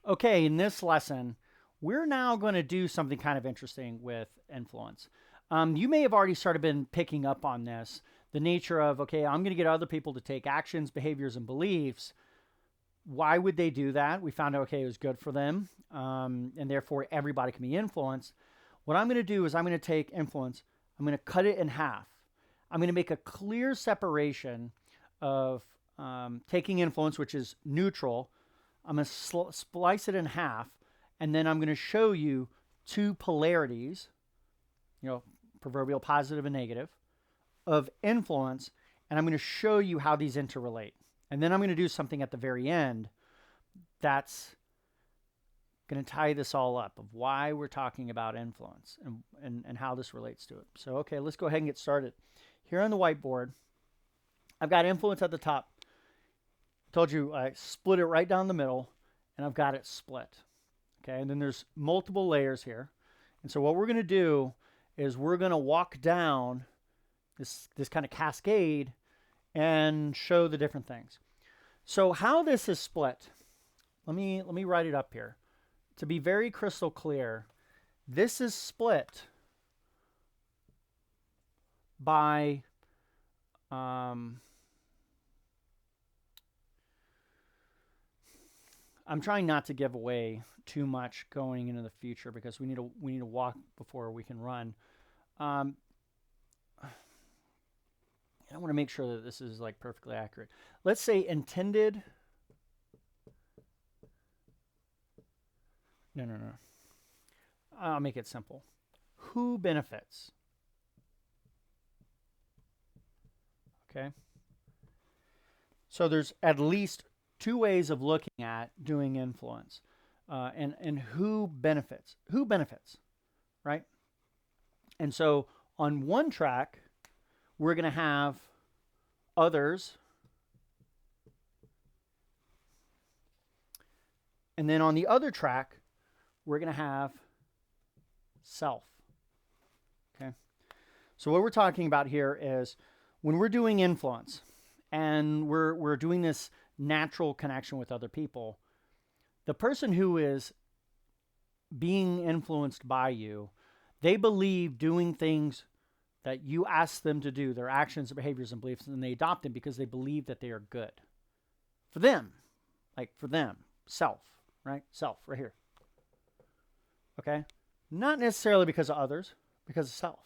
Okay, in this lesson, we're now going to do something kind of interesting with influence. You may have already started been picking up on this, the nature of, okay, I'm going to get other people to take actions, behaviors, and beliefs. Why would they do that? We found out, okay, it was good for them, and therefore everybody can be influenced. What I'm going to do is I'm going to take influence, I'm going to cut it in half. I'm going to make a clear separation of taking influence, which is neutral. I'm going to splice it in half, and then I'm going to show you two polarities, proverbial positive and negative, of influence, and I'm going to show you how these interrelate. And then I'm going to do something at the very end that's going to tie this all up of why we're talking about influence and how this relates to it. So, okay, let's go ahead and get started. Here on the whiteboard, I've got influence at the top. I told you I split it right down the middle, and I've got it split. Okay, and then there's multiple layers here. And so what we're going to do is we're going to walk down this kind of cascade and show the different things. So how this is split, let me write it up here. To be very crystal clear, this is split by I'm trying not to give away too much going into the future because we need to walk before we can run. I want to make sure that this is like perfectly accurate. Let's say intended. No. I'll make it simple. Who benefits? Okay. So there's at least two ways of looking at doing influence, and who benefits. Who benefits, right? And so on one track, we're going to have others, and then on the other track, we're going to have self. Okay. So what we're talking about here is when we're doing influence and we're doing this natural connection with other people, the person who is being influenced by you, they believe doing things that you ask them to do, their actions, behaviors, and beliefs, and they adopt them because they believe that they are good. For them, self, right? Self, right here. Okay? Not necessarily because of others, because of self.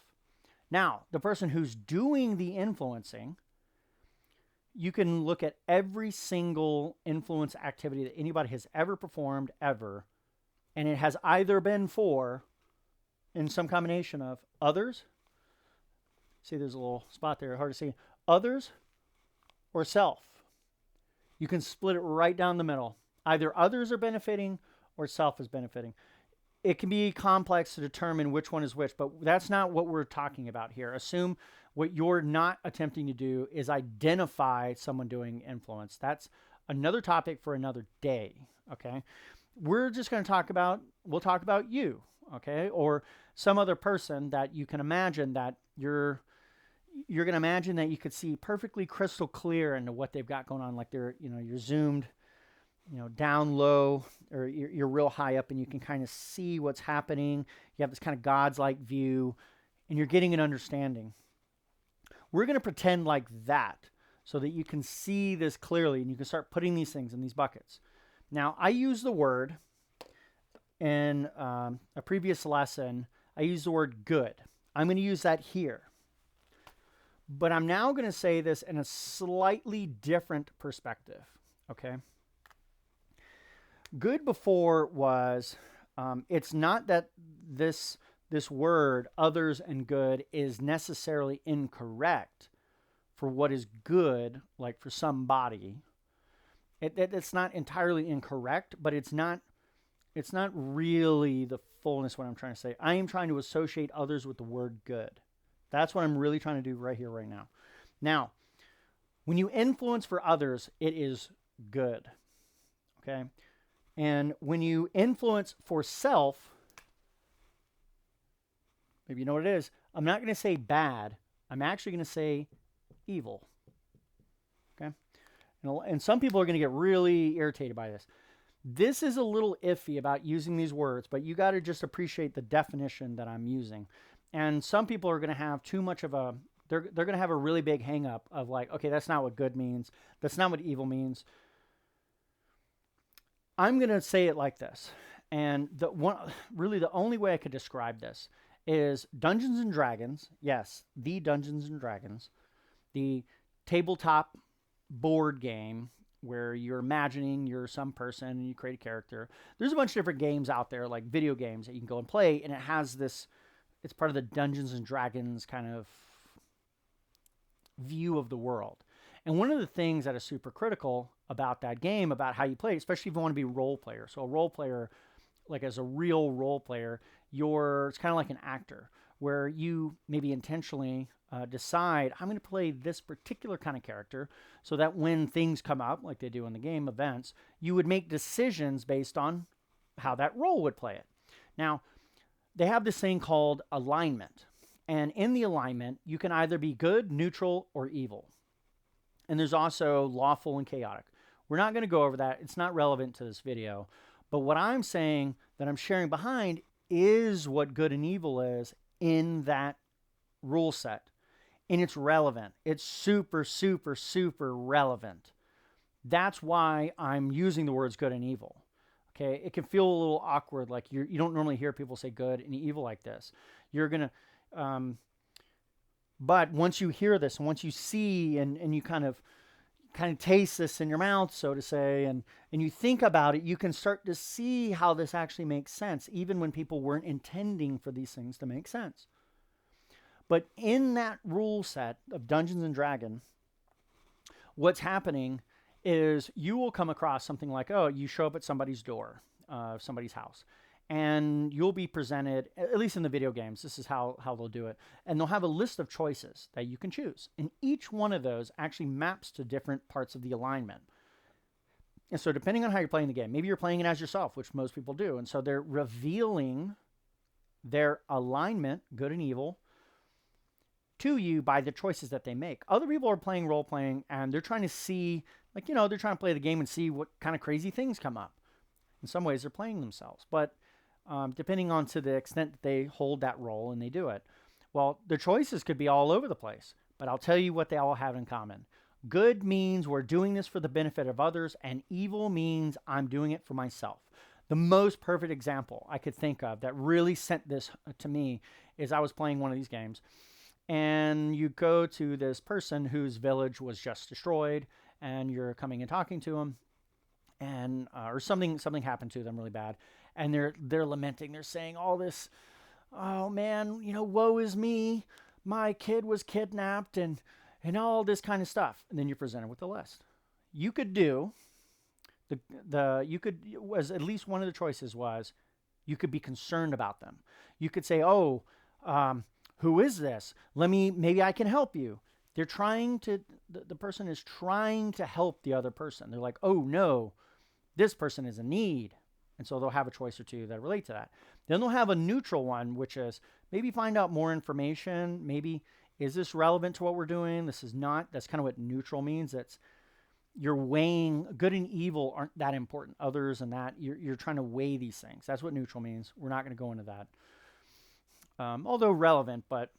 Now, the person who's doing the influencing, you can look at every single influence activity that anybody has ever performed, ever, and it has either been for, in some combination of, others. See, there's a little spot there, hard to see. Others or self. You can split it right down the middle. Either others are benefiting or self is benefiting. It can be complex to determine which one is which, but that's not what we're talking about here. Assume what you're not attempting to do is identify someone doing influence. That's another topic for another day, okay? We're just going to we'll talk about you, okay? Or some other person that you can imagine that you're going to imagine that you could see perfectly crystal clear into what they've got going on. Like you're zoomed, down low, or you're real high up and you can kind of see what's happening. You have this kind of God's-like view and you're getting an understanding. We're going to pretend like that so that you can see this clearly and you can start putting these things in these buckets. Now, I use the word in a previous lesson, I used the word good. I'm going to use that here. But I'm now going to say this in a slightly different perspective, okay? Good before was, it's not that this word, others and good, is necessarily incorrect for what is good, like for somebody. It's not entirely incorrect, but it's not really the fullness what I'm trying to say. I am trying to associate others with the word good. That's what I'm really trying to do right here, right now. Now, when you influence for others, it is good. Okay? And when you influence for self, maybe you know what it is, I'm not going to say bad. I'm actually going to say evil. Okay? And some people are going to get really irritated by this. This is a little iffy about using these words, but you got to just appreciate the definition that I'm using. And some people are going to have too much of a, they're going to have a really big hang up of like, okay, that's not what good means. That's not what evil means. I'm going to say it like this. And really the only way I could describe this is Dungeons and Dragons. Yes, the Dungeons and Dragons, the tabletop board game where you're imagining you're some person and you create a character. There's a bunch of different games out there, like video games that you can go and play, and it has this, it's part of the Dungeons and Dragons kind of view of the world. And one of the things that is super critical about that game, about how you play, especially if you want to be a role player. So a role player, like as a real role player, it's kind of like an actor where you maybe intentionally decide, I'm going to play this particular kind of character so that when things come up, like they do in the game events, you would make decisions based on how that role would play it. Now, they have this thing called alignment. And in the alignment, you can either be good, neutral, or evil. And there's also lawful and chaotic. We're not going to go over that. It's not relevant to this video. But what I'm saying that I'm sharing behind is what good and evil is in that rule set. And it's relevant. It's super, super, super relevant. That's why I'm using the words good and evil. Okay, it can feel a little awkward, like you don't normally hear people say good and evil like this. You're going to, but once you hear this, and once you see and you kind of taste this in your mouth, so to say, and you think about it, you can start to see how this actually makes sense, even when people weren't intending for these things to make sense. But in that rule set of Dungeons and Dragons, what's happening is you will come across something like, oh, you show up at somebody's door, somebody's house, and you'll be presented, at least in the video games, this is how they'll do it, and they'll have a list of choices that you can choose. And each one of those actually maps to different parts of the alignment. And so depending on how you're playing the game, maybe you're playing it as yourself, which most people do. And so they're revealing their alignment, good and evil, to you by the choices that they make. Other people are playing role-playing, and they're trying to see, like, they're trying to play the game and see what kind of crazy things come up. In some ways, they're playing themselves. But depending on to the extent that they hold that role and they do it. Well, their choices could be all over the place, but I'll tell you what they all have in common. Good means we're doing this for the benefit of others, and evil means I'm doing it for myself. The most perfect example I could think of that really sent this to me is I was playing one of these games, and you go to this person whose village was just destroyed, and you're coming and talking to them, and or something happened to them really bad, and they're lamenting. They're saying all this, oh man, woe is me, my kid was kidnapped, and all this kind of stuff. And then you're presented with the list. You could do was at least one of the choices was you could be concerned about them. You could say, oh, who is this? Maybe I can help you. They're trying to, the person is trying to help the other person. They're like, oh no, this person is in need. And so they'll have a choice or two that relate to that. Then they'll have a neutral one, which is maybe find out more information. Maybe, is this relevant to what we're doing? This is not. That's kind of what neutral means. That's, you're weighing, good and evil aren't that important. Others and that, you're trying to weigh these things. That's what neutral means. We're not going to go into that. Although relevant, but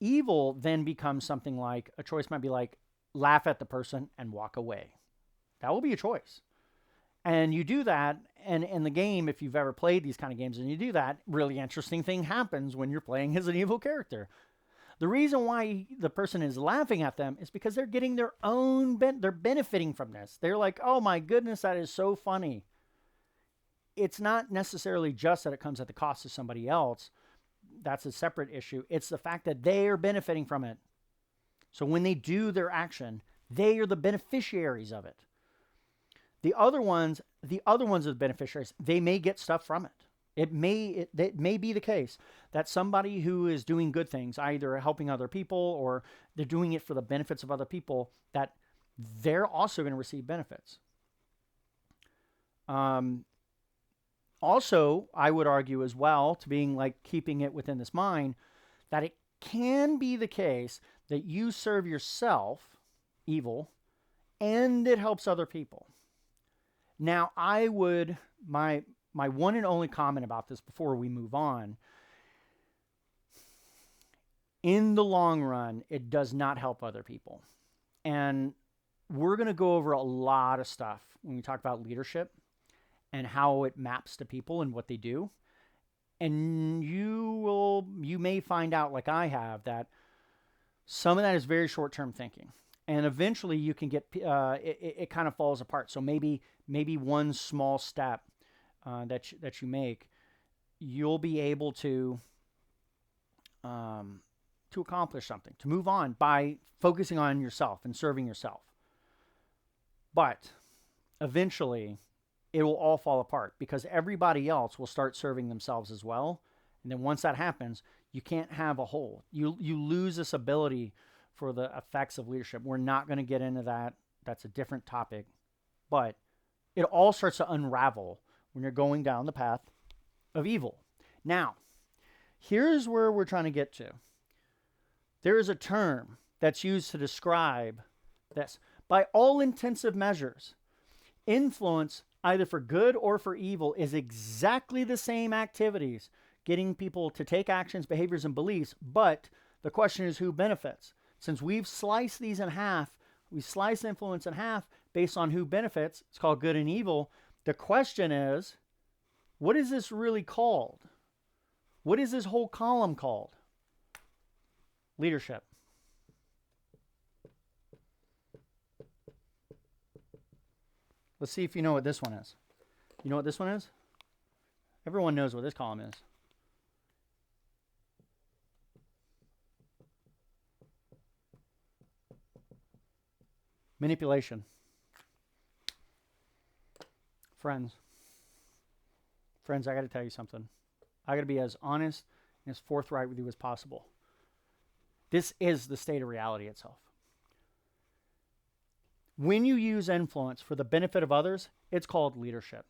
evil then becomes something like, a choice might be like, laugh at the person and walk away. That will be a choice. And you do that, and in the game, if you've ever played these kind of games and you do that, really interesting thing happens when you're playing as an evil character. The reason why the person is laughing at them is because they're getting their own, they're benefiting from this. They're like, oh my goodness, that is so funny. It's not necessarily just that it comes at the cost of somebody else. That's a separate issue. It's the fact that they are benefiting from it. So when they do their action, they are the beneficiaries of it. The other ones are the beneficiaries. They may get stuff from it. It may be the case that somebody who is doing good things, either helping other people or they're doing it for the benefits of other people, that they're also going to receive benefits. Also, I would argue as well, to being like keeping it within this mind, that it can be the case that you serve yourself, evil, and it helps other people. Now, my one and only comment about this before we move on, in the long run, it does not help other people. And we're going to go over a lot of stuff when we talk about leadership and how it maps to people and what they do. And you may find out, like I have, that some of that is very short-term thinking. And eventually you can get, it kind of falls apart. So maybe one small step that you make, you'll be able to accomplish something, to move on by focusing on yourself and serving yourself. But eventually it will all fall apart because everybody else will start serving themselves as well. And then once that happens, you can't have a whole. You lose this ability for the effects of leadership. We're not going to get into that. That's a different topic. But it all starts to unravel when you're going down the path of evil. Now, here's where we're trying to get to. There is a term that's used to describe this. By all intensive measures, influence, either for good or for evil, is exactly the same activities, getting people to take actions, behaviors, and beliefs, but the question is who benefits. Since we've sliced these in half, we slice influence in half based on who benefits. It's called good and evil. The question is, what is this really called? What is this whole column called? Leadership. Let's see if you know what this one is. You know what this one is? Everyone knows what this column is. Manipulation. Friends, I got to tell you something. I got to be as honest and as forthright with you as possible. This is the state of reality itself. When you use influence for the benefit of others, it's called leadership.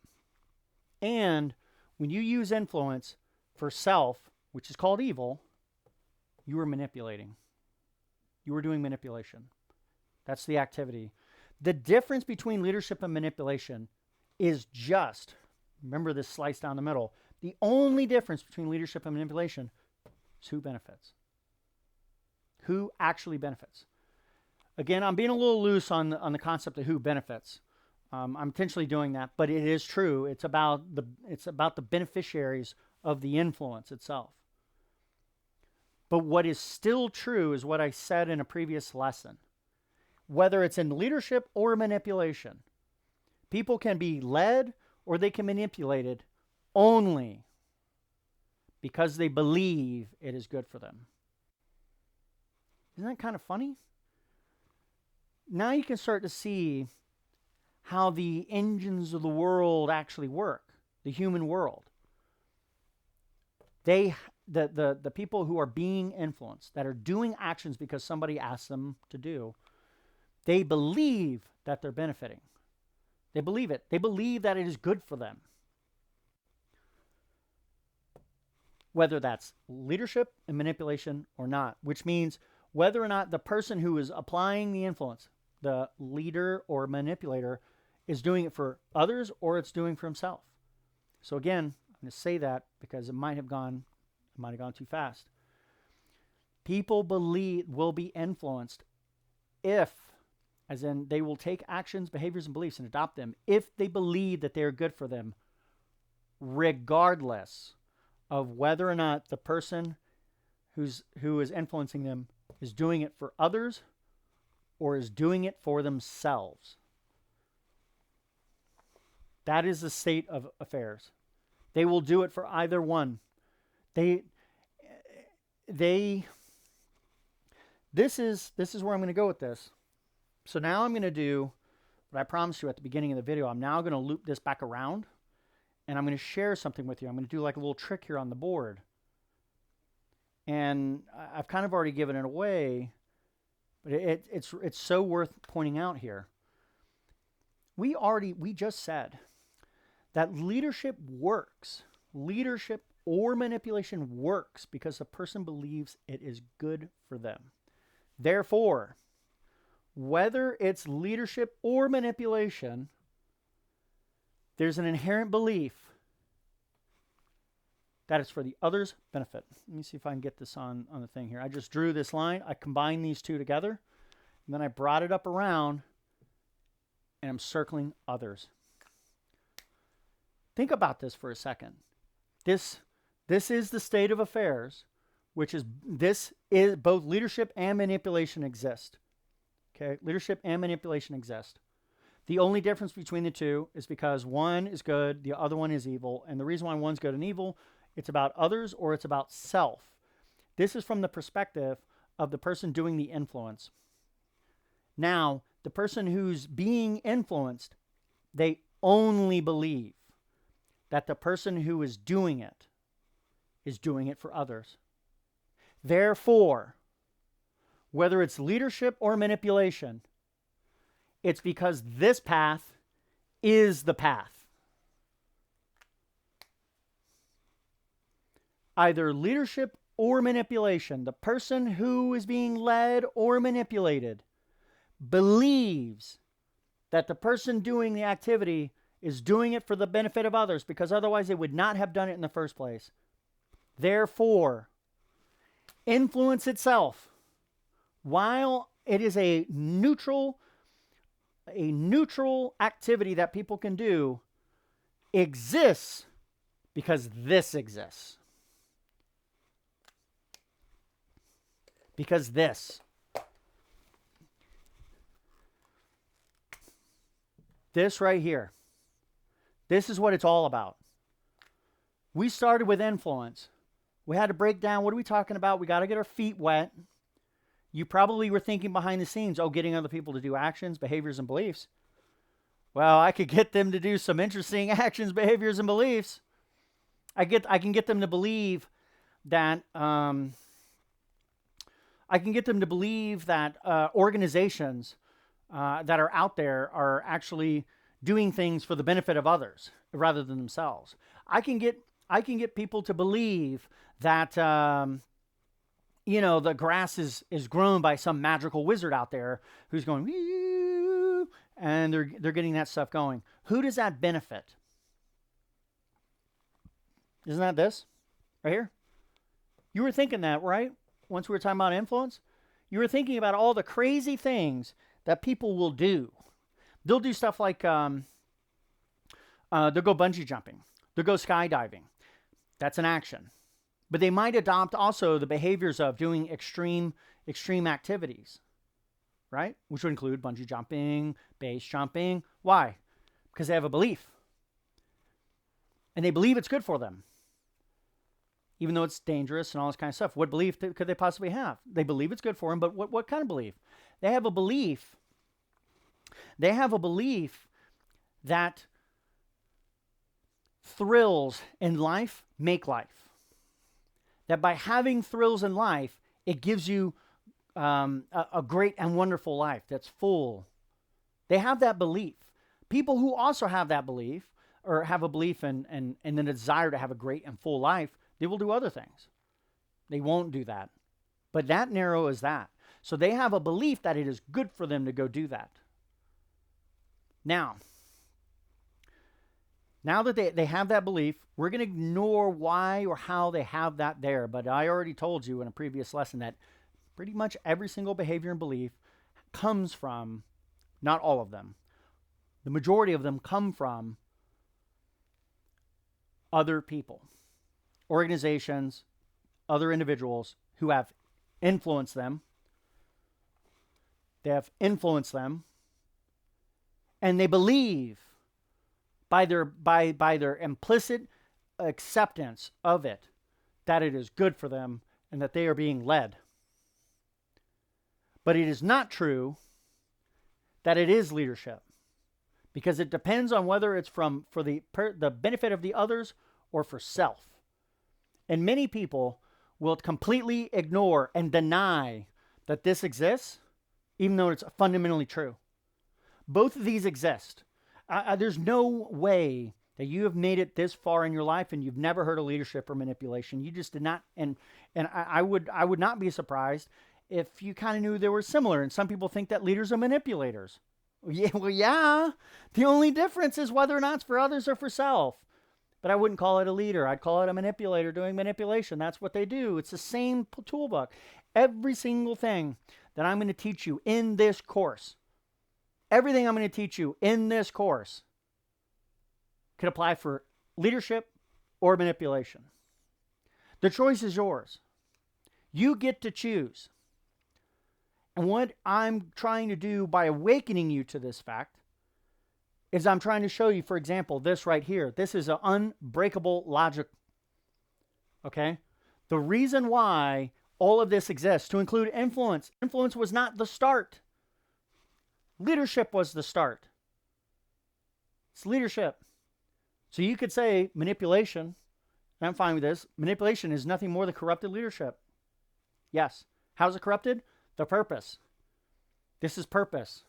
And when you use influence for self, which is called evil, you are manipulating. You are doing manipulation. That's the activity. The difference between leadership and manipulation is just, remember this slice down the middle, the only difference between leadership and manipulation is who benefits. Who actually benefits. Again, I'm being a little loose on the concept of who benefits. I'm intentionally doing that, but it is true. It's about the beneficiaries of the influence itself. But what is still true is what I said in a previous lesson. Whether it's in leadership or manipulation, people can be led or they can be manipulated only because they believe it is good for them. Isn't that kind of funny? Now you can start to see how the engines of the world actually work, the human world. The people who are being influenced, that are doing actions because somebody asked them to do, they believe that they're benefiting. They believe it. They believe that it is good for them. Whether that's leadership and manipulation or not, which means whether or not the person who is applying the influence, the leader or manipulator, is doing it for others or it's doing for himself. So again, I'm going to say that because it might have gone too fast. People will be influenced if, as in they will take actions, behaviors, and beliefs and adopt them if they believe that they are good for them, regardless of whether or not the person who is influencing them is doing it for others or is doing it for themselves. That is the state of affairs. They will do it for either one. This is where I'm going to go with this. So now I'm going to do what I promised you at the beginning of the video. I'm now going to loop this back around and I'm going to share something with you. I'm going to do like a little trick here on the board. And I've kind of already given it away, but it's so worth pointing out here. We just said that leadership works. Leadership or manipulation works because the person believes it is good for them. Therefore, whether it's leadership or manipulation, there's an inherent belief that it's for the other's benefit. Let me see if I can get this on the thing here. I just drew this line. I combined these two together, and then I brought it up around, and I'm circling others. Think about this for a second. This is the state of affairs, which is, this is both leadership and manipulation exist. Okay, leadership and manipulation exist. The only difference between the two is because one is good, the other one is evil. And the reason why one's good and evil, it's about others or it's about self. This is from the perspective of the person doing the influence. Now, the person who's being influenced, they only believe that the person who is doing it for others. Therefore, whether it's leadership or manipulation, it's because this path is the path. Either leadership or manipulation, the person who is being led or manipulated believes that the person doing the activity is doing it for the benefit of others, because otherwise they would not have done it in the first place. Therefore, influence itself, while it is a neutral activity that people can do, exists because this exists. Because this right here, this is what it's all about. We started with influence. We had to break down, what are we talking about? We got to get our feet wet. You probably were thinking behind the scenes, getting other people to do actions, behaviors, and beliefs. Well, I could get them to do some interesting actions, behaviors, and beliefs. I can get them to believe that organizations that are out there are actually doing things for the benefit of others rather than themselves. I can get people to believe that the grass is grown by some magical wizard out there who's going, wee, and they're getting that stuff going. Who does that benefit? Isn't that this right here? You were thinking that, right? Once we were talking about influence, you were thinking about all the crazy things that people will do. They'll do stuff like they'll go bungee jumping. They'll go skydiving. That's an action. But they might adopt also the behaviors of doing extreme activities, right? Which would include bungee jumping, base jumping. Why? Because they have a belief. And they believe it's good for them, even though it's dangerous and all this kind of stuff. What belief could they possibly have? They believe it's good for them, but what kind of belief? They have a belief. They have a belief that thrills in life make life. That by having thrills in life, it gives you a great and wonderful life that's full. They have that belief. People who also have that belief, or have a belief and the desire to have a great and full life, they will do other things. They won't do that. But that narrow is that. So they have a belief that it is good for them to go do that. Now that they have that belief, we're going to ignore why or how they have that there. But I already told you in a previous lesson that pretty much every single behavior and belief comes from, not all of them, the majority of them come from other people, organizations, other individuals who have influenced them. They have influenced them, and they believe by their implicit acceptance of it that it is good for them and that they are being led. But it is not true that it is leadership, because it depends on whether it's for the benefit of the others or for self. And many people will completely ignore and deny that this exists, even though it's fundamentally true. Both of these exist. There's no way that you have made it this far in your life and you've never heard of leadership or manipulation. You just did not. And I would not be surprised if you kind of knew they were similar. And some people think that leaders are manipulators. Yeah, well, yeah. The only difference is whether or not it's for others or for self. But I wouldn't call it a leader. I'd call it a manipulator doing manipulation. That's what they do. It's the same toolbook. Every single thing that I'm going to teach you in this course, everything I'm going to teach you in this course could apply for leadership or manipulation. The choice is yours. You get to choose. And what I'm trying to do by awakening you to this fact is I'm trying to show you, for example, this right here. This is an unbreakable logic. Okay? The reason why all of this exists, to include influence. Influence was not the start. Leadership was the start. It's leadership. So you could say manipulation, and I'm fine with this. Manipulation is nothing more than corrupted leadership. Yes. How's it corrupted? The purpose. This is purpose.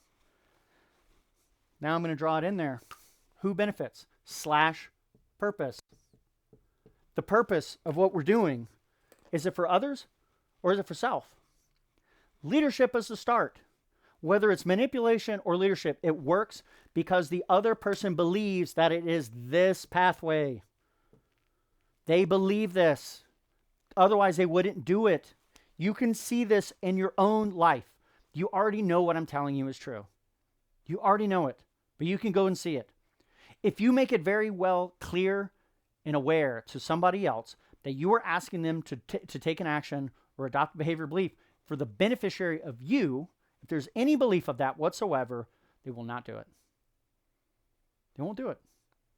Now I'm going to draw it in there. Who benefits? / purpose. The purpose of what we're doing, is it for others or is it for self? Leadership is the start. Whether it's manipulation or leadership, it works because the other person believes that it is this pathway. They believe this. Otherwise, they wouldn't do it. You can see this in your own life. You already know what I'm telling you is true. You already know it, but you can go and see it. If you make it very well clear and aware to somebody else that you are asking them to take an action or adopt a behavior belief for the beneficiary of you, if there's any belief of that whatsoever, they will not do it. They won't do it.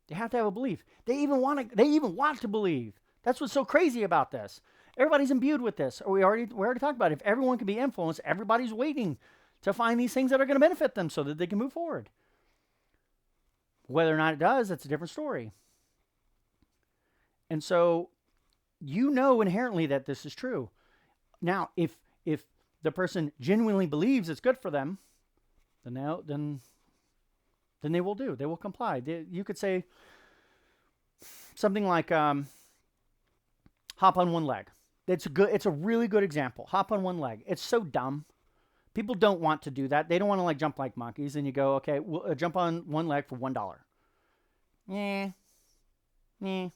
They have to have a belief. They even want to believe. That's what's so crazy about this. Everybody's imbued with this. We already talked about it. If everyone can be influenced, everybody's waiting to find these things that are going to benefit them so that they can move forward. Whether or not it does, that's a different story. And so you know inherently that this is true. Now, if the person genuinely believes it's good for them, then they will do. They will comply. You could say something like hop on one leg. It's a really good example. Hop on one leg. It's so dumb. People don't want to do that. They don't want to jump like monkeys. And you go, okay, we'll jump on one leg for $1. Didn't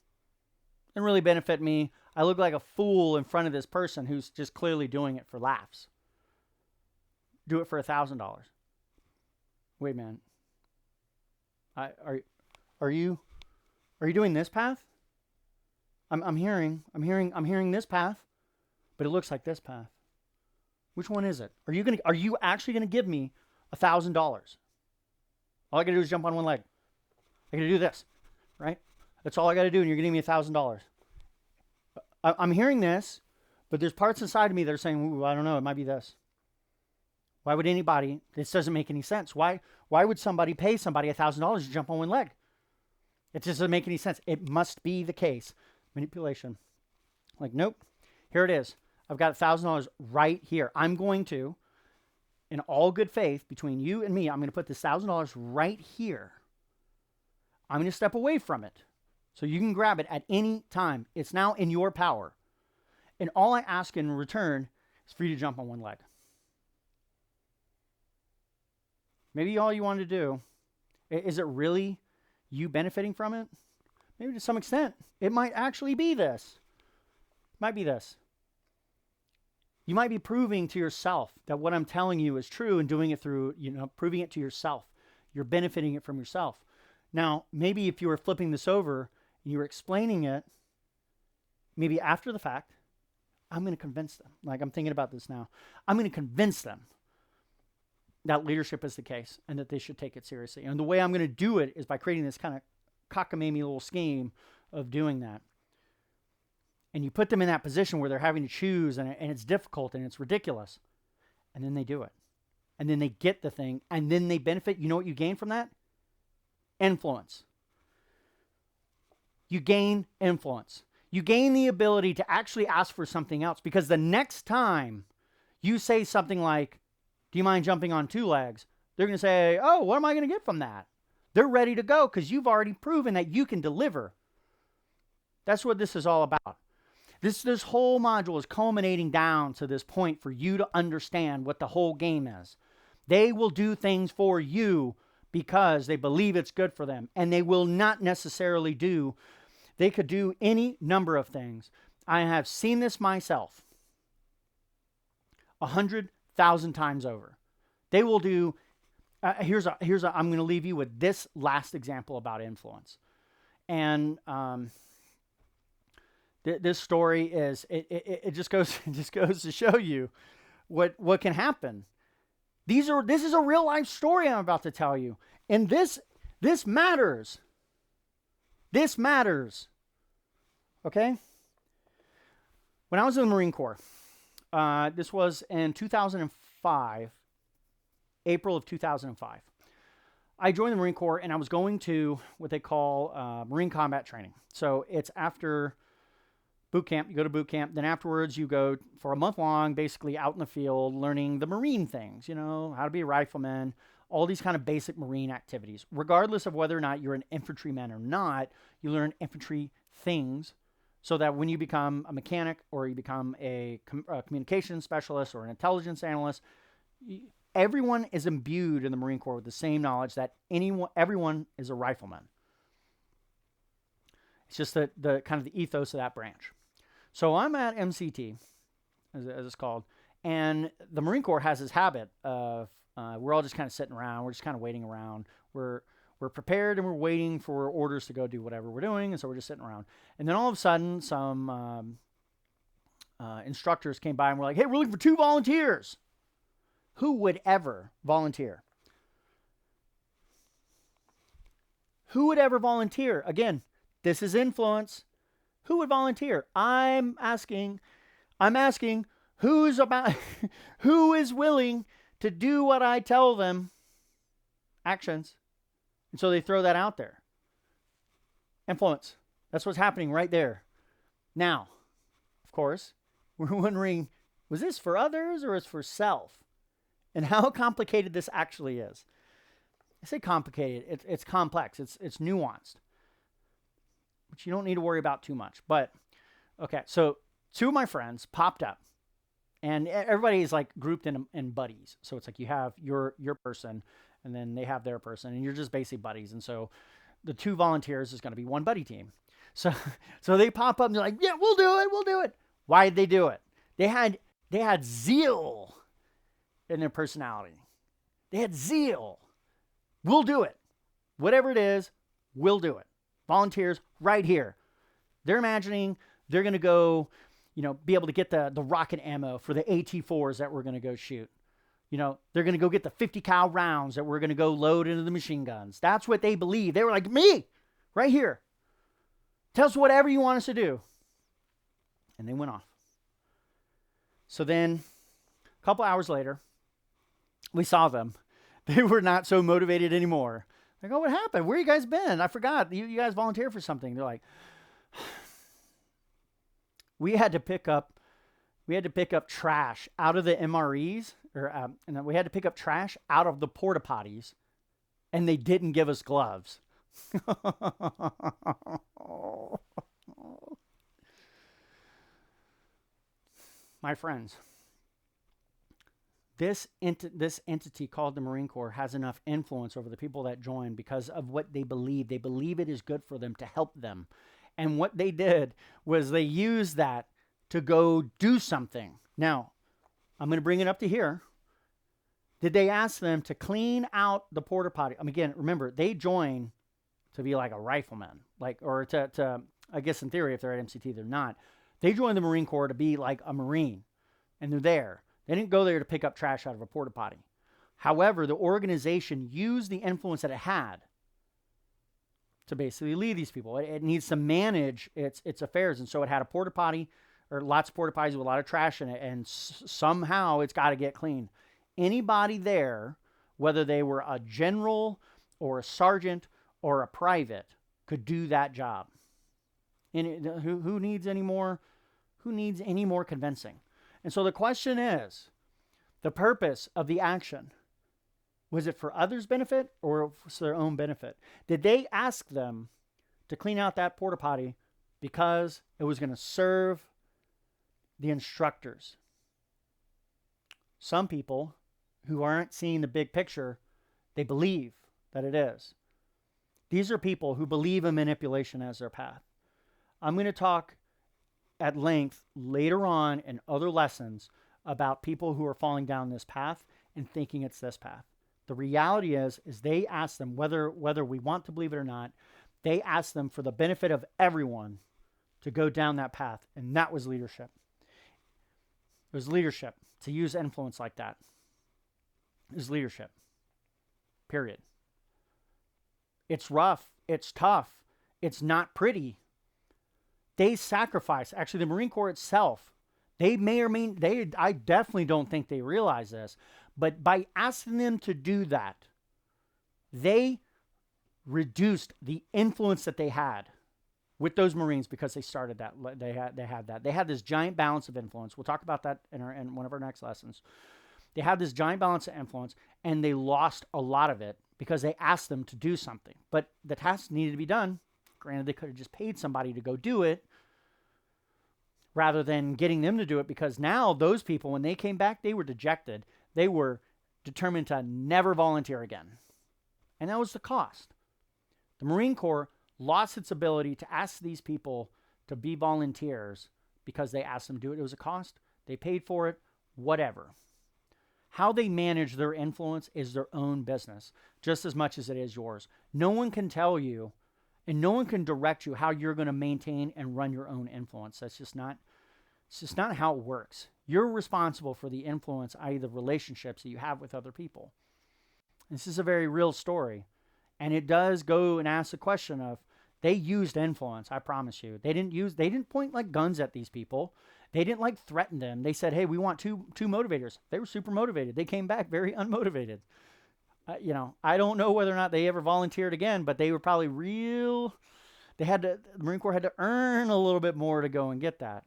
really benefit me. I look like a fool in front of this person who's just clearly doing it for laughs. Do it for $1,000. Wait, man. Are you doing this path? I'm hearing this path, but it looks like this path. Which one is it? Are you actually gonna give me $1,000? All I gotta do is jump on one leg. I gotta do this, right? That's all I gotta do, and you're gonna give me $1,000. I'm hearing this, but there's parts inside of me that are saying, "Ooh, I don't know. It might be this." Why would anybody? This doesn't make any sense. Why would somebody pay somebody $1,000 to jump on one leg? It just doesn't make any sense. It must be the case. Manipulation. Nope. Here it is. I've got $1,000 right here. I'm going to, in all good faith, between you and me, I'm going to put this $1,000 right here. I'm going to step away from it so you can grab it at any time. It's now in your power. And all I ask in return is for you to jump on one leg. Maybe all you want to do, is it really you benefiting from it? Maybe to some extent. It might actually be this. It might be this. You might be proving to yourself that what I'm telling you is true and doing it through, proving it to yourself. You're benefiting it from yourself. Now, maybe if you were flipping this over and you were explaining it, maybe after the fact, I'm going to convince them. I'm thinking about this now. I'm going to convince them that leadership is the case and that they should take it seriously. And the way I'm going to do it is by creating this kind of cockamamie little scheme of doing that. And you put them in that position where they're having to choose and it's difficult and it's ridiculous. And then they do it. And then they get the thing and then they benefit. You know what you gain from that? Influence. You gain influence. You gain the ability to actually ask for something else because the next time you say something like, do you mind jumping on two legs? They're going to say, oh, what am I going to get from that? They're ready to go because you've already proven that you can deliver. That's what this is all about. This whole module is culminating down to this point for you to understand what the whole game is. They will do things for you because they believe it's good for them. And they will not necessarily they could do any number of things. I have seen this myself 100,000 times over. They will do, I'm going to leave you with this last example about influence. And this story is, it just goes to show you what can happen. This is a real life story I'm about to tell you. And this matters. This matters. Okay? When I was in the Marine Corps, this was in 2005, April of 2005. I joined the Marine Corps and I was going to what they call Marine combat training. So it's after boot camp, you go to boot camp. Then afterwards, you go for a month long, basically out in the field, learning the Marine things, how to be a rifleman, all these kind of basic Marine activities. Regardless of whether or not you're an infantryman or not, you learn infantry things so that when you become a mechanic or you become a communications specialist or an intelligence analyst, everyone is imbued in the Marine Corps with the same knowledge that everyone is a rifleman. It's just the kind of the ethos of that branch. So I'm at MCT, as it's called, and the Marine Corps has this habit of we're all just kind of sitting around. We're just kind of waiting around. We're prepared and we're waiting for orders to go do whatever we're doing, and so we're just sitting around. And then all of a sudden, some instructors came by and were like, "Hey, we're looking for 2 volunteers." Who would ever volunteer? Who would ever volunteer? Again, this is influence. Who would volunteer? I'm asking who is willing to do what I tell them? Actions. And so they throw that out there. Influence. That's what's happening right there. Now, of course, we're wondering, was this for others or is it for self? And how complicated this actually is. I say complicated. It's complex. It's nuanced. Which you don't need to worry about too much. But, okay, so 2 of my friends popped up. And everybody is like grouped in buddies. So it's like you have your person, and then they have their person, and you're just basically buddies. And so the 2 volunteers is going to be one buddy team. So they pop up and they're like, "Yeah, we'll do it. Why did they do it? They had zeal in their personality. They had zeal. We'll do it. Whatever it is, we'll do it. Volunteers right here. They're imagining they're going to go, be able to get the rocket ammo for the AT-4s that we're going to go shoot. They're going to go get the 50 cal rounds that we're going to go load into the machine guns. That's what they believe. They were like, "Me, right here. Tell us whatever you want us to do." And they went off. So then a couple hours later, we saw them. They were not so motivated anymore. Like, "Oh, what happened? Where you guys been? I forgot. You guys volunteered for something." They're like, we had to pick up trash out of the MREs, and we had to pick up trash out of the porta potties, and they didn't give us gloves. My friends, this entity called the Marine Corps has enough influence over the people that join because of what they believe. They believe it is good for them to help them. And what they did was they used that to go do something. Now, I'm going to bring it up to here. Did they ask them to clean out the porta potty? Again, remember, they join to be like a rifleman, or to I guess in theory, if they're at MCT, they're not. They joined the Marine Corps to be like a Marine, and they're there. They didn't go there to pick up trash out of a porta potty. However, the organization used the influence that it had to basically lead these people. It needs to manage its affairs, and so it had a porta potty, or lots of porta potties with a lot of trash in it, and somehow it's got to get clean. Anybody there, whether they were a general or a sergeant or a private, could do that job. And who needs any more? Who needs any more convincing? And so the question is, the purpose of the action, was it for others' benefit or for their own benefit? Did they ask them to clean out that porta potty because it was going to serve the instructors? Some people who aren't seeing the big picture, they believe that it is. These are people who believe in manipulation as their path. I'm going to talk at length later on in other lessons about people who are falling down this path and thinking it's this path. The reality is they ask them, whether we want to believe it or not, they ask them for the benefit of everyone to go down that path. And that was leadership. It was leadership to use influence like that. It was leadership. Period. It's rough. It's tough. It's not pretty. They sacrifice. Actually, the Marine Corps itself, they may or may, I definitely don't think they realize this, but by asking them to do that, they reduced the influence that they had with those Marines because they started that. They had this giant balance of influence. We'll talk about that in one of our next lessons. They had this giant balance of influence, and they lost a lot of it because they asked them to do something. But the task needed to be done. Granted, they could have just paid somebody to go do it rather than getting them to do it, because now those people, when they came back, they were dejected. They were determined to never volunteer again. And that was the cost. The Marine Corps lost its ability to ask these people to be volunteers because they asked them to do it. It was a cost. They paid for it, whatever. How they manage their influence is their own business, just as much as it is yours. No one can tell you, and no one can direct you how you're going to maintain and run your own influence. It's just not how it works. You're responsible for the influence, i.e. the relationships that you have with other people. This is a very real story. And it does go and ask the question of, they used influence, I promise you. They didn't point like guns at these people. They didn't like threaten them. They said, hey, we want two motivators. They were super motivated. They came back very unmotivated. I don't know whether or not they ever volunteered again, but they were probably the Marine Corps had to earn a little bit more to go and get that.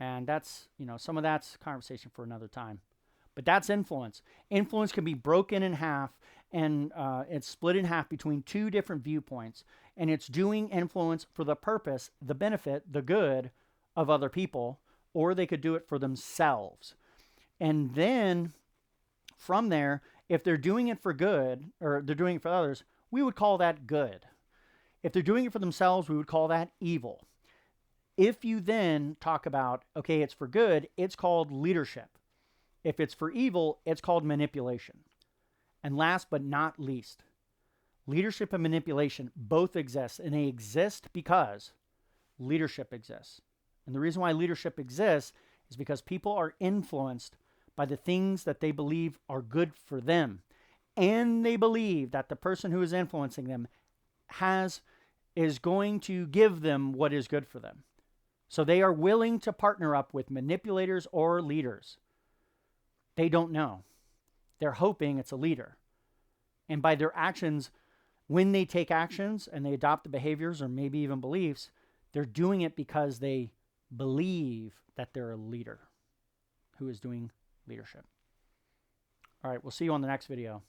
And that's, some of that's conversation for another time. But that's influence. Influence can be broken in half, and it's split in half between two different viewpoints. And it's doing influence for the purpose, the benefit, the good of other people, or they could do it for themselves. And then from there, if they're doing it for good, or they're doing it for others, we would call that good. If they're doing it for themselves, we would call that evil. If you then talk about, okay, it's for good, it's called leadership. If it's for evil, it's called manipulation. And last but not least, leadership and manipulation both exist, and they exist because leadership exists. And the reason why leadership exists is because people are influenced by the things that they believe are good for them. And they believe that the person who is influencing them is going to give them what is good for them. So they are willing to partner up with manipulators or leaders. They don't know. They're hoping it's a leader. And by their actions, when they take actions and they adopt the behaviors or maybe even beliefs, they're doing it because they believe that they're a leader who is doing leadership. All right, we'll see you on the next video.